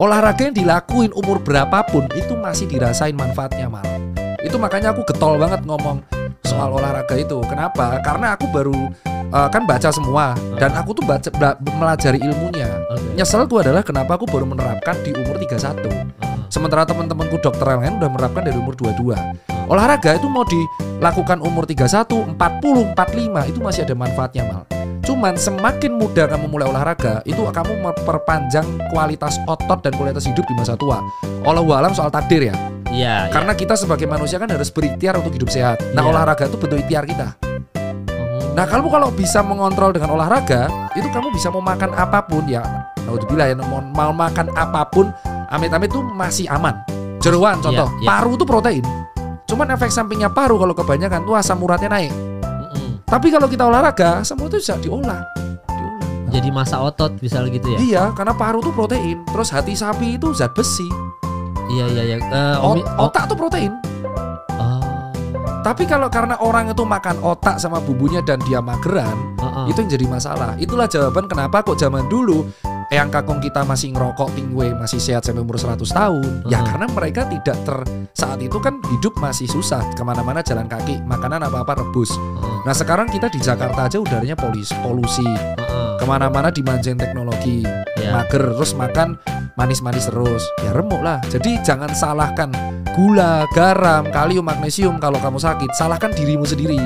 olahraga yang dilakuin umur berapapun itu masih dirasain manfaatnya mal. Itu makanya aku getol banget ngomong soal olahraga itu. Kenapa? Karena aku baru kan baca semua dan aku tuh melajari ilmunya. Nyeselku adalah kenapa aku baru menerapkan di umur 31. Sementara teman-temanku dokter yang lain udah menerapkan dari umur 22. Olahraga itu mau dilakukan umur 31, 40, 45 itu masih ada manfaatnya mal. Cuman semakin muda kamu mulai olahraga, itu kamu memperpanjang kualitas otot dan kualitas hidup di masa tua. Wallahu alam soal takdir ya. Iya. Karena kita sebagai manusia kan harus berikhtiar untuk hidup sehat. Nah, olahraga itu bentuk ikhtiar kita. Nah, kalau bisa mengontrol dengan olahraga, itu kamu bisa mau makan apapun ya. Naudzubillah ya, mau makan apapun, amit-amit itu masih aman. Jeroan contoh, paru itu protein. Cuman efek sampingnya paru kalau kebanyakan tuh asam uratnya naik. Tapi kalau kita olahraga, semua itu bisa diolah. Jadi masa otot bisa gitu ya? Iya, karena paru itu protein. Terus hati sapi itu zat besi. Iya. Otak tuh protein. Tapi kalau karena orang itu makan otak sama bumbunya dan dia mageran, itu yang jadi masalah. Itulah jawaban kenapa kok zaman dulu Eyang kakung kita masih ngerokok tingwe masih sehat sampai umur 100 tahun. Ya karena mereka tidak saat itu kan hidup masih susah, kemana-mana jalan kaki, makanan apa-apa rebus. Nah sekarang kita di Jakarta aja udaranya polusi, kemana-mana dimanjain teknologi, mager terus makan manis-manis terus, ya remuk lah. Jadi jangan salahkan gula, garam, kalium, magnesium kalau kamu sakit, salahkan dirimu sendiri.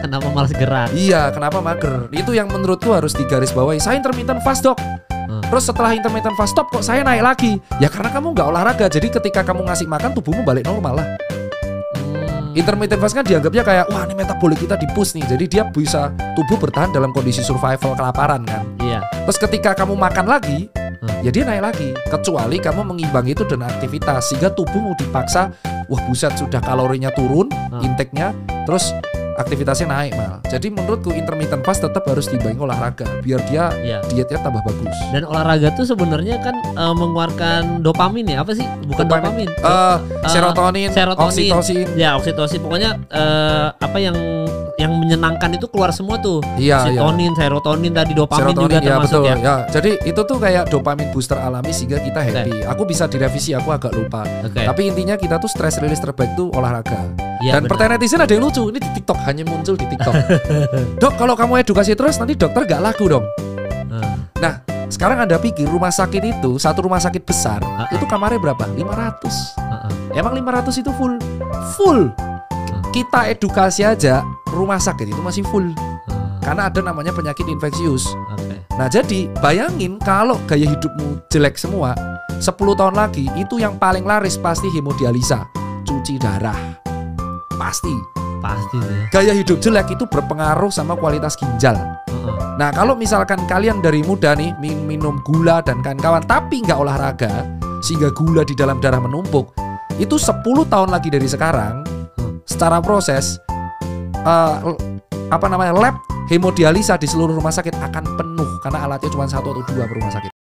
Kenapa malas gerak? Iya, kenapa mager? Itu yang menurutku harus digarisbawahi. Saya intermittent fast dok. Terus setelah intermittent fast stop kok saya naik lagi? Ya karena kamu nggak olahraga. Jadi ketika kamu ngasih makan tubuhmu balik normal lah. Intermittent fast kan dianggapnya kayak wah ini metabolik kita di-push nih. Jadi dia bisa tubuh bertahan dalam kondisi survival kelaparan kan. Iya. Terus ketika kamu makan lagi, ya dia naik lagi. Kecuali kamu mengimbangi itu dengan aktivitas sehingga tubuhmu dipaksa, wah buset sudah kalorinya turun, intake-nya, terus aktivitasnya naik mal. Jadi menurutku intermittent fast tetap harus diimbangi olahraga biar dia dietnya tambah bagus. Dan olahraga tuh sebenarnya kan mengeluarkan dopamin ya, apa sih? Bukan dopamin. Serotonin, oksitosin. Ya, oksitosin. Pokoknya apa yang menyenangkan itu keluar semua tuh. Oksitonin, serotonin tadi, dopamin juga termasuk betul, ya. Jadi itu tuh kayak dopamin booster alami sehingga kita happy. Aku bisa direvisi, aku agak lupa. Tapi intinya kita tuh stress release terbaik tuh olahraga. Dan pertanyaan netizen ada yang lucu, ini di TikTok, hanya muncul di TikTok. Dok, kalau kamu edukasi terus nanti dokter gak laku dong. Nah, sekarang Anda pikir rumah sakit itu, satu rumah sakit besar, itu kamarnya berapa? 500. Emang 500 itu full. Kita edukasi aja, rumah sakit itu masih full. Karena ada namanya penyakit infeksius. Nah jadi bayangin kalau gaya hidupmu jelek semua, 10 tahun lagi itu yang paling laris pasti hemodialisa, cuci darah. Pasti deh. Gaya hidup jelek itu berpengaruh sama kualitas ginjal. Nah kalau misalkan kalian dari muda nih minum gula dan kawan-kawan tapi nggak olahraga sehingga gula di dalam darah menumpuk, itu 10 tahun lagi dari sekarang secara proses lab hemodialisa di seluruh rumah sakit akan penuh karena alatnya cuma 1 atau 2 per rumah sakit.